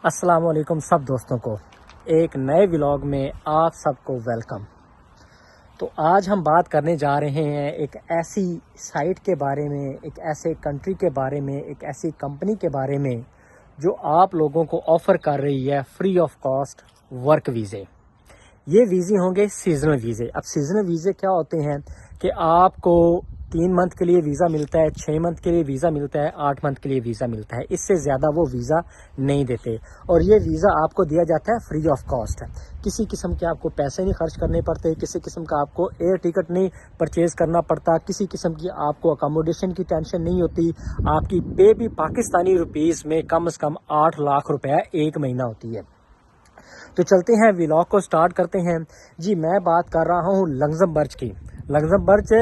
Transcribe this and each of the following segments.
अस्सलाम वालेकुम सब दोस्तों को एक नए व्लॉग में आप सबको वेलकम। तो आज हम बात करने जा रहे हैं एक ऐसी साइट के बारे में, एक ऐसे कंट्री के बारे में, एक ऐसी कंपनी के बारे में जो आप लोगों को ऑफ़र कर रही है फ्री ऑफ कॉस्ट वर्क वीज़े। ये वीज़े होंगे सीजनल वीज़े। अब सीजनल वीज़े क्या होते हैं कि आपको 3 मंथ के लिए वीज़ा मिलता है, 6 मंथ के लिए वीज़ा मिलता है, 8 मंथ के लिए वीज़ा मिलता है। इससे ज़्यादा वो वीज़ा नहीं देते और ये वीज़ा आपको दिया जाता है फ्री ऑफ कॉस्ट। किसी किस्म के आपको पैसे नहीं खर्च करने पड़ते, किसी किस्म का आपको एयर टिकट नहीं परचेज़ करना पड़ता, किसी किस्म की आपको अकोमोडेशन की टेंशन नहीं होती। आपकी पे भी पाकिस्तानी रुपीज़ में कम से कम 8 लाख रुपया 1 महीना होती है। तो चलते हैं व्लॉग को स्टार्ट करते हैं। जी मैं बात कर रहा हूँ लग्जमबर्ग की। लग्जमबर्ग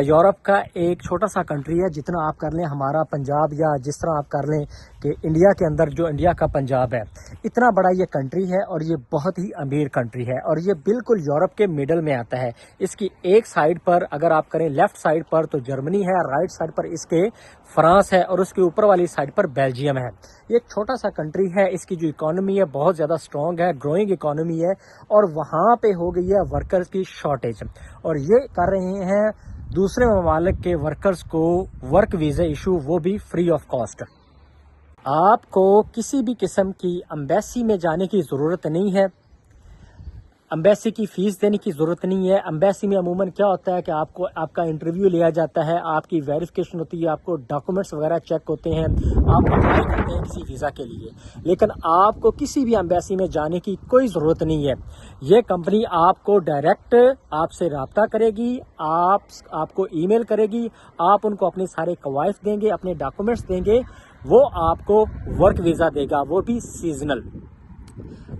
यूरोप का एक छोटा सा कंट्री है। जितना आप कर लें हमारा पंजाब, या जिस तरह आप कर लें कि इंडिया के अंदर जो इंडिया का पंजाब है, इतना बड़ा ये कंट्री है और ये बहुत ही अमीर कंट्री है और ये बिल्कुल यूरोप के मिडल में आता है। इसकी एक साइड पर अगर आप करें लेफ्ट साइड पर तो जर्मनी है, राइट साइड पर इसके फ्रांस है और उसके ऊपर वाली साइड पर बेल्जियम है। ये एक छोटा सा कंट्री है। इसकी जो इकोनॉमी है बहुत ज़्यादा स्ट्रॉन्ग है, ग्रोइंग इकोनॉमी है और वहाँ पे हो गई है वर्कर्स की शॉर्टेज और ये कर रहे हैं दूसरे ममालिक के वर्कर्स को वर्क वीज़ा इशू, वो भी फ्री ऑफ कॉस्ट। आपको किसी भी किस्म की एम्बेसी में जाने की ज़रूरत नहीं है, एम्बेसी की फ़ीस देने की ज़रूरत नहीं है। एम्बेसी में अमूमन क्या होता है कि आपको आपका इंटरव्यू लिया जाता है, आपकी वेरिफिकेशन होती है, आपको डॉक्यूमेंट्स वगैरह चेक होते हैं, आप अप्लाई करते हैं किसी वीज़ा के लिए। लेकिन आपको किसी भी एम्बेसी में जाने की कोई ज़रूरत नहीं है। ये कंपनी आपको डायरेक्ट आपसे रब्ता करेगी, आपको ईमेल करेगी, आप उनको अपने सारे कवायद देंगे, अपने डॉक्यूमेंट्स देंगे, वो आपको वर्क वीज़ा देगा, वो भी सीजनल।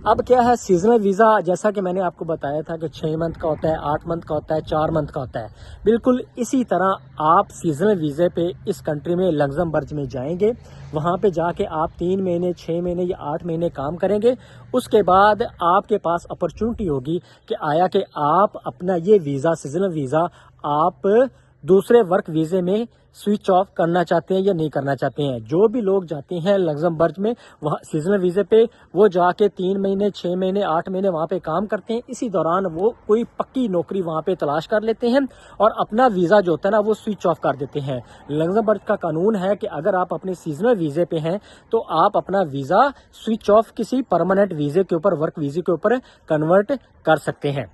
अब क्या है सीजनल वीज़ा, जैसा कि मैंने आपको बताया था कि 6 मंथ का होता है, 8 मंथ का होता है, 4 मंथ का होता है। बिल्कुल इसी तरह आप सीजनल वीज़े पे इस कंट्री में लग्जमबर्ग में जाएंगे। वहाँ पे जाके आप 3 महीने, 6 महीने या 8 महीने काम करेंगे। उसके बाद आपके पास अपॉर्चुनिटी होगी कि आया कि आप अपना ये वीज़ा, सीजनल वीज़ा, आप दूसरे वर्क वीज़े में स्विच ऑफ करना चाहते हैं या नहीं करना चाहते हैं। जो भी लोग जाते हैं लग्जमबर्ग में वहाँ सीजनल वीज़े पे, वो जाके 3 महीने, 6 महीने, 8 महीने वहाँ पे काम करते हैं। इसी दौरान वो कोई पक्की नौकरी वहाँ पे तलाश कर लेते हैं और अपना वीज़ा जो होता है ना वो स्विच ऑफ कर देते हैं। लग्जमबर्ग का कानून है कि अगर आप अपने सीजनल वीज़े पे हैं तो आप अपना वीज़ा स्विच ऑफ किसी परमानेंट वीज़े के ऊपर, वर्क वीज़े के ऊपर कन्वर्ट कर सकते हैं।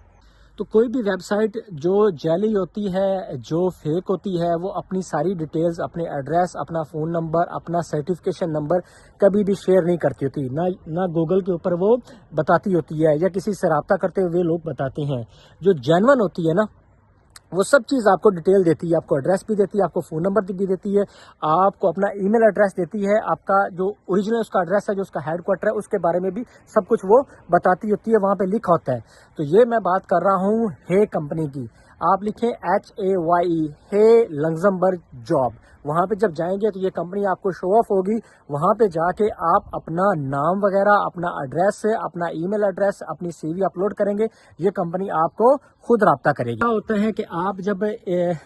तो कोई भी वेबसाइट जो जाली होती है, जो फेक होती है, वो अपनी सारी डिटेल्स, अपने एड्रेस, अपना फ़ोन नंबर, अपना सर्टिफिकेशन नंबर कभी भी शेयर नहीं करती होती। ना गूगल के ऊपर वो बताती होती है या किसी से रब्ता करते हुए लोग बताते हैं। जो जेन्युइन होती है ना, वो सब चीज़ आपको डिटेल देती है, आपको एड्रेस भी देती है, आपको फ़ोन नंबर भी देती है, आपको अपना ईमेल एड्रेस देती है, आपका जो ओरिजिनल उसका एड्रेस है, जो उसका हेडक्वार्टर है, उसके बारे में भी सब कुछ वो बताती होती है, वहाँ पे लिखा होता है। तो ये मैं बात कर रहा हूँ हे कंपनी की। आप लिखें HAYE, हे लग्जमबर्ग जॉब। वहाँ पे जब जाएंगे तो ये कंपनी आपको शो ऑफ होगी। वहाँ पे जाके आप अपना नाम वगैरह, अपना एड्रेस, अपना ईमेल एड्रेस, अपनी CV अपलोड करेंगे। ये कंपनी आपको खुद रब्ता करेगी। क्या होता है कि आप जब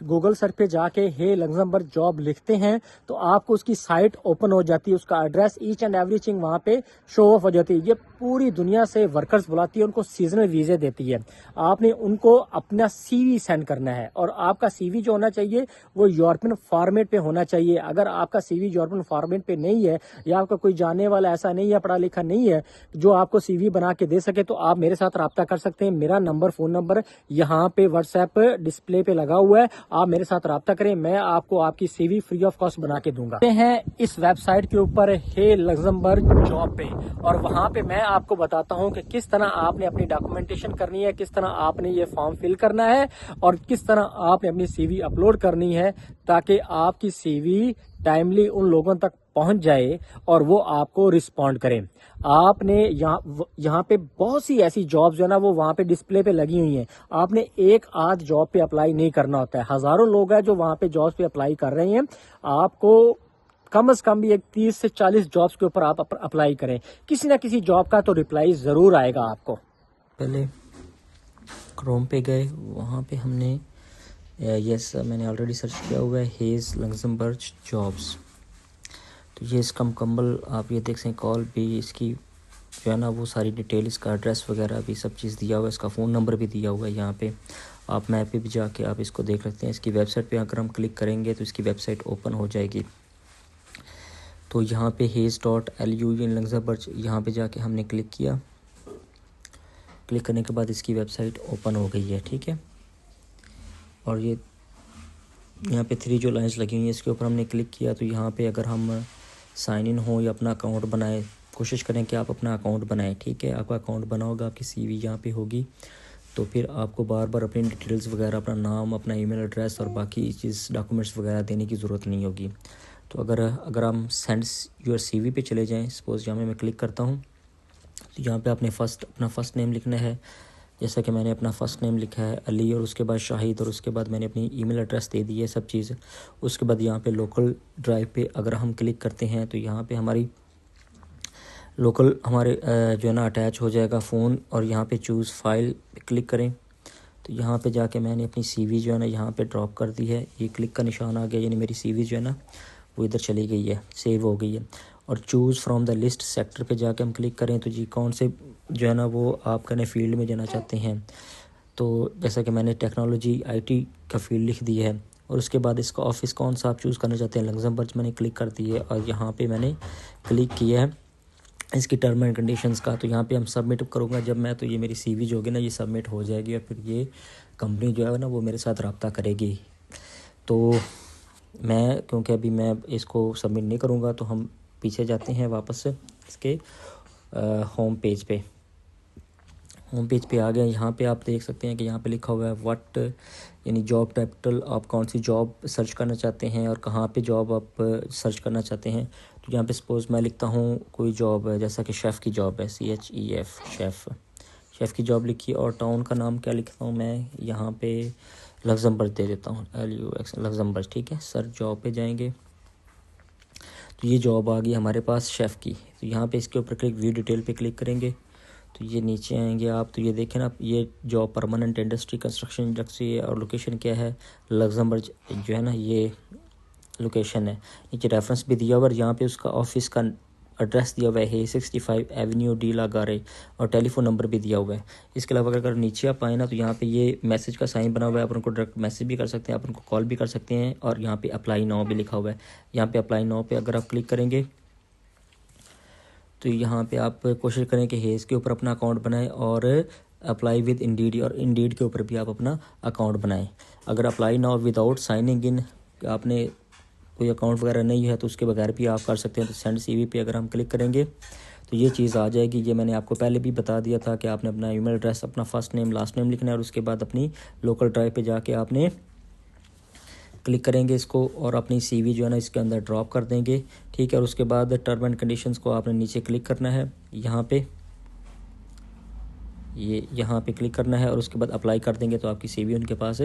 गूगल सर्च पे जाके हे लग्जमबर्ग जॉब लिखते हैं तो आपको उसकी साइट ओपन हो जाती है, उसका एड्रेस, ईच एंड एवरीथिंग वहाँ पे शो ऑफ हो जाती है। ये पूरी दुनिया से वर्कर्स बुलाती है, उनको सीजनल वीज़े देती है। आपने उनको अपना CV सेंड करना है और आपका CV जो होना चाहिए वो यूरोपियन फॉर्मेट पे होना चाहिए। अगर आपका CV यूरोपियन फॉर्मेट पे नहीं है या आपका कोई जानने वाला ऐसा नहीं है, पढ़ा लिखा नहीं है जो आपको CV बना के दे सके, तो आप मेरे साथ रब्ता कर सकते हैं। मेरा नंबर, फ़ोन नंबर यहाँ पे व्हाट्सएप डिस्प्ले पे लगा हुआ है। आप मेरे साथ रब्ता करें, मैं आपको आपकी CV फ्री ऑफ कॉस्ट बना के दूंगा। हैं इस वेबसाइट के ऊपर हे लग्जमबर्ग जॉब पे और वहाँ पे मैं आपको बताता हूँ कि किस तरह आपने अपनी डॉक्यूमेंटेशन करनी है, किस तरह आपने ये फॉर्म फिल करना है और किस तरह आपने अपनी CV अपलोड करनी है ताकि आपकी CV टाइमली उन लोगों तक पहुंच जाए और वो आपको रिस्पॉन्ड करें। आपने यहाँ पे बहुत सी ऐसी जॉब्स जो है ना वो वहाँ पे डिस्प्ले पे लगी हुई हैं। आपने एक आध जॉब पे अप्लाई नहीं करना होता है। हज़ारों लोग हैं जो वहाँ पे जॉब्स पे अप्लाई कर रहे हैं। आपको कम से कम भी एक 30 से 40 जॉब्स के ऊपर आप अप्लाई करें, किसी ना किसी जॉब का तो रिप्लाई ज़रूर आएगा आपको। पहले क्रोम पे गए, वहाँ पे हमने यस मैंने ऑलरेडी सर्च किया हुआ है हेज़ लग्जमबर्ग जॉब्स। तो ये इसका मुकम्मल आप ये देख सकते हैं, कॉल भी इसकी जो है ना वो सारी डिटेल, इसका एड्रेस वगैरह भी सब चीज़ दिया हुआ है, इसका फ़ोन नंबर भी दिया हुआ है। यहाँ पे आप मैप पे भी जाके आप इसको देख सकते हैं। इसकी वेबसाइट पे अगर हम क्लिक करेंगे तो इसकी वेबसाइट ओपन हो जाएगी। तो यहाँ पे haze.lu इन लग्जमबर्ग, यहाँ पे जाके हमने क्लिक किया। क्लिक करने के बाद इसकी वेबसाइट ओपन हो गई है, ठीक है। और ये यहाँ पे 3 जो लाइंस लगी हुई हैं इसके ऊपर हमने क्लिक किया। तो यहाँ पे अगर हम साइन इन हो या अपना अकाउंट बनाए, कोशिश करें कि आप अपना अकाउंट बनाएं, ठीक है। आपका अकाउंट बना होगा, आपकी सीवी यहाँ पे होगी, तो फिर आपको बार बार अपनी डिटेल्स वगैरह, अपना नाम, अपना ईमेल एड्रेस और बाकी चीज़ डॉक्यूमेंट्स वगैरह देने की ज़रूरत नहीं होगी। तो अगर हम सेंड योर सीवी पे चले जाएं, सपोज़ यहाँ मैं क्लिक करता हूँ, तो यहाँ पे आपने अपना फ़र्स्ट नेम लिखना है। जैसा कि मैंने अपना फ़र्स्ट नेम लिखा है अली, और उसके बाद शाहिद, और उसके बाद मैंने अपनी ईमेल एड्रेस दे दी है, सब चीज़। उसके बाद यहाँ पे लोकल ड्राइव पे अगर हम क्लिक करते हैं तो यहाँ पे हमारी लोकल हमारे जो है ना अटैच हो जाएगा फ़ोन। और यहाँ पे चूज़ फाइल पे क्लिक करें, तो यहाँ पे जाके मैंने अपनी सीवी जो है ना यहाँ पे ड्रॉप कर दी है। ये क्लिक का निशान आ गया, यानी मेरी सीवी जो है ना वो इधर चली गई है, सेव हो गई है। और choose from the list sector पे जाके हम क्लिक करें तो जी कौन से जो है ना वो आप कहने फील्ड में जाना चाहते हैं। तो जैसा कि मैंने टेक्नोलॉजी आईटी का फील्ड लिख दी है। और उसके बाद इसका ऑफिस कौन सा आप चूज़ करना चाहते हैं, लग्जमबर्ग मैंने क्लिक कर दी है। और यहाँ पे मैंने क्लिक किया है इसकी टर्म एंड कंडीशंस का। तो यहाँ पे हम सबमिट करूँगा जब मैं, तो ये मेरी सीवी जो होगी ना ये सबमिट हो जाएगी, और फिर ये कंपनी जो है ना वो मेरे साथ रब्ता करेगी। तो मैं क्योंकि अभी मैं इसको सबमिट नहीं करूँगा, तो हम पीछे जाते हैं वापस इसके होम पेज पे। होम पेज पे आ गए। यहाँ पे आप देख सकते हैं कि यहाँ पे लिखा हुआ है व्हाट, यानी जॉब टाइटल, आप कौन सी जॉब सर्च करना चाहते हैं और कहाँ पे जॉब आप सर्च करना चाहते हैं। तो यहाँ पे सपोज़ मैं लिखता हूँ कोई जॉब है, जैसा कि शेफ़ की जॉब है, CHEF, शेफ़ की जॉब लिखी। और टाउन का नाम क्या लिखता हूँ मैं, यहाँ पे लग्जमबर्ग दे देता हूँ, LUX लग्जमबर्ग, ठीक है। सर जॉब पे जाएंगे तो ये जॉब आ गई हमारे पास शेफ़ की। तो यहाँ पे इसके ऊपर क्लिक, व्यू डिटेल पे क्लिक करेंगे तो ये नीचे आएंगे आप। तो ये देखें ना, ये job permanent industry construction industry है, और लोकेशन क्या है, लग्जमबर्ग जो है ना ये लोकेशन है। नीचे रेफरेंस भी दिया हुआ है, यहाँ पे उसका ऑफिस का एड्रेस दिया हुआ है 65 एवेन्यू डी लागारे, और टेलीफोन नंबर भी दिया हुआ है। इसके अलावा अगर नीचे आप आए ना तो यहाँ पे ये मैसेज का साइन बना हुआ है, आप उनको डायरेक्ट मैसेज भी कर सकते हैं, आप उनको कॉल भी कर सकते हैं। और यहाँ पे अप्लाई नाउ भी लिखा हुआ है। यहाँ पे अप्लाई नाउ पे अगर आप क्लिक करेंगे तो यहाँ पे आप कोशिश करें कि हेज़ के ऊपर अपना अकाउंट बनाएं, और अप्लाई विद इंडीड, और इंडीड के ऊपर भी आप अपना अकाउंट बनाएं। अगर अप्लाई नाउ विदाउट साइनिंग इन, आपने कोई अकाउंट वगैरह नहीं है तो उसके बगैर भी आप कर सकते हैं। तो सेंड सीवी पे अगर हम क्लिक करेंगे तो ये चीज़ आ जाएगी। ये मैंने आपको पहले भी बता दिया था कि आपने अपना ईमेल एड्रेस, अपना फर्स्ट नेम लास्ट नेम लिखना है, और उसके बाद अपनी लोकल ड्राइव पे जाके आपने क्लिक करेंगे इसको, और अपनी सीवी जो है ना इसके अंदर ड्रॉप कर देंगे, ठीक है। और उसके बाद टर्म एंड कंडीशंस को आपने नीचे क्लिक करना है, यहाँ पे यहाँ पे क्लिक करना है, और उसके बाद अप्लाई कर देंगे तो आपकी सीवी उनके पास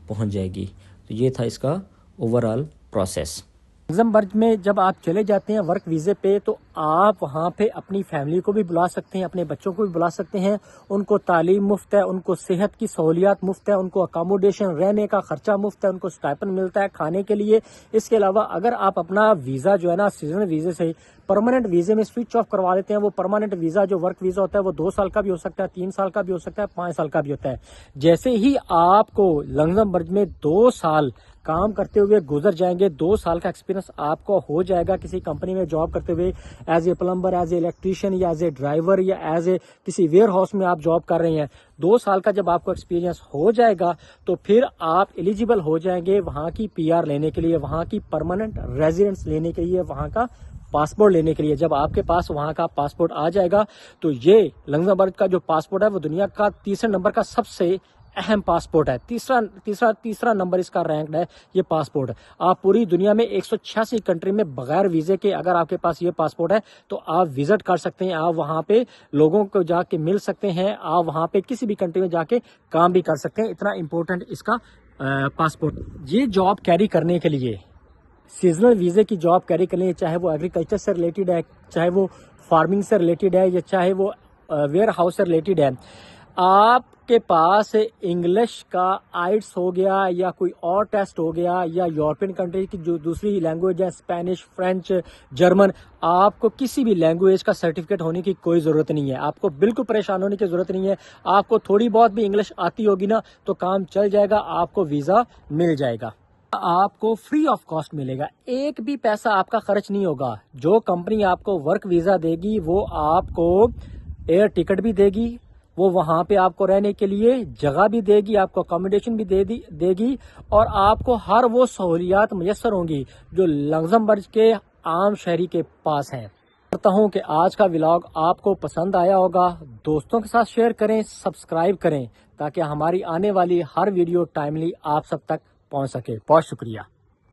पहुँच जाएगी। तो ये था इसका ओवरऑल प्रोसेस। लग्जमबर्ग में जब आप चले जाते हैं वर्क वीज़े पे, तो आप वहाँ पे अपनी फैमिली को भी बुला सकते हैं, अपने बच्चों को भी बुला सकते हैं। उनको तालीम मुफ्त है, उनको सेहत की सहूलियात मुफ्त है, उनको अकोमोडेशन, रहने का खर्चा मुफ्त है, उनको स्टाइपेंड मिलता है खाने के लिए। इसके अलावा अगर आप अपना वीज़ा जो है ना सीजनल वीज़े से परमानेंट वीज़े में स्विच ऑफ करवा देते हैं, वो परमानेंट वीज़ा जो वर्क वीज़ा होता है वो 2 साल का भी हो सकता है, 3 साल का भी हो सकता है, 5 साल का भी होता है। जैसे ही आपको लग्जमबर्ग में 2 साल काम करते हुए गुजर जाएंगे, 2 साल का एक्सपीरियंस आपको हो जाएगा किसी कंपनी में जॉब करते हुए, as a plumber, as a electrician, या एज ए ड्राइवर, या एज ए किसी वेयर हाउस में आप जॉब कर रहे हैं। 2 साल का जब आपको एक्सपीरियंस हो जाएगा तो फिर आप एलिजिबल हो जाएंगे वहां की PR लेने के लिए, वहां की परमानेंट रेजिडेंस लेने के लिए, वहां का पासपोर्ट लेने के लिए। जब आपके पास वहां का पासपोर्ट आ जाएगा तो ये लग्जमबर्ग का जो पासपोर्ट है वो दुनिया का 3रे नंबर का सबसे अहम पासपोर्ट है। तीसरा नंबर इसका रैंक है ये पासपोर्ट। आप पूरी दुनिया में 186 कंट्री में बगैर वीजे के अगर आपके पास ये पासपोर्ट है तो आप विजिट कर सकते हैं, आप वहां पे लोगों को जाके मिल सकते हैं, आप वहां पे किसी भी कंट्री में जाके काम भी कर सकते हैं। इतना इंपॉर्टेंट इसका पासपोर्ट। ये जॉब कैरी करने के लिए, सीजनल वीजे की जॉब कैरी करने के लिए, चाहे वो एग्रीकल्चर से रिलेटेड है, चाहे वो फार्मिंग से रिलेटेड है, या चाहे वो वेयर हाउस से रिलेटेड है, आप आपके पास इंग्लिश का आइट्स हो गया या कोई और टेस्ट हो गया या यूरोपियन कंट्री की जो दूसरी लैंग्वेज है, स्पेनिश, फ्रेंच, जर्मन, आपको किसी भी लैंग्वेज का सर्टिफिकेट होने की कोई ज़रूरत नहीं है। आपको बिल्कुल परेशान होने की ज़रूरत नहीं है। आपको थोड़ी बहुत भी इंग्लिश आती होगी ना तो काम चल जाएगा, आपको वीज़ा मिल जाएगा। आपको फ्री ऑफ कॉस्ट मिलेगा, एक भी पैसा आपका खर्च नहीं होगा। जो कंपनी आपको वर्क वीज़ा देगी वो आपको एयर टिकट भी देगी, वो वहां पे आपको रहने के लिए जगह भी देगी, आपको अकोमोडेशन भी देगी और आपको हर वो सहूलियात मुयस्सर होंगी जो लग्जमबर्ग के आम शहरी के पास हैं। करता हूं कि आज का व्लॉग आपको पसंद आया होगा। दोस्तों के साथ शेयर करें, सब्सक्राइब करें ताकि हमारी आने वाली हर वीडियो टाइमली आप सब तक पहुंच सके। बहुत शुक्रिया।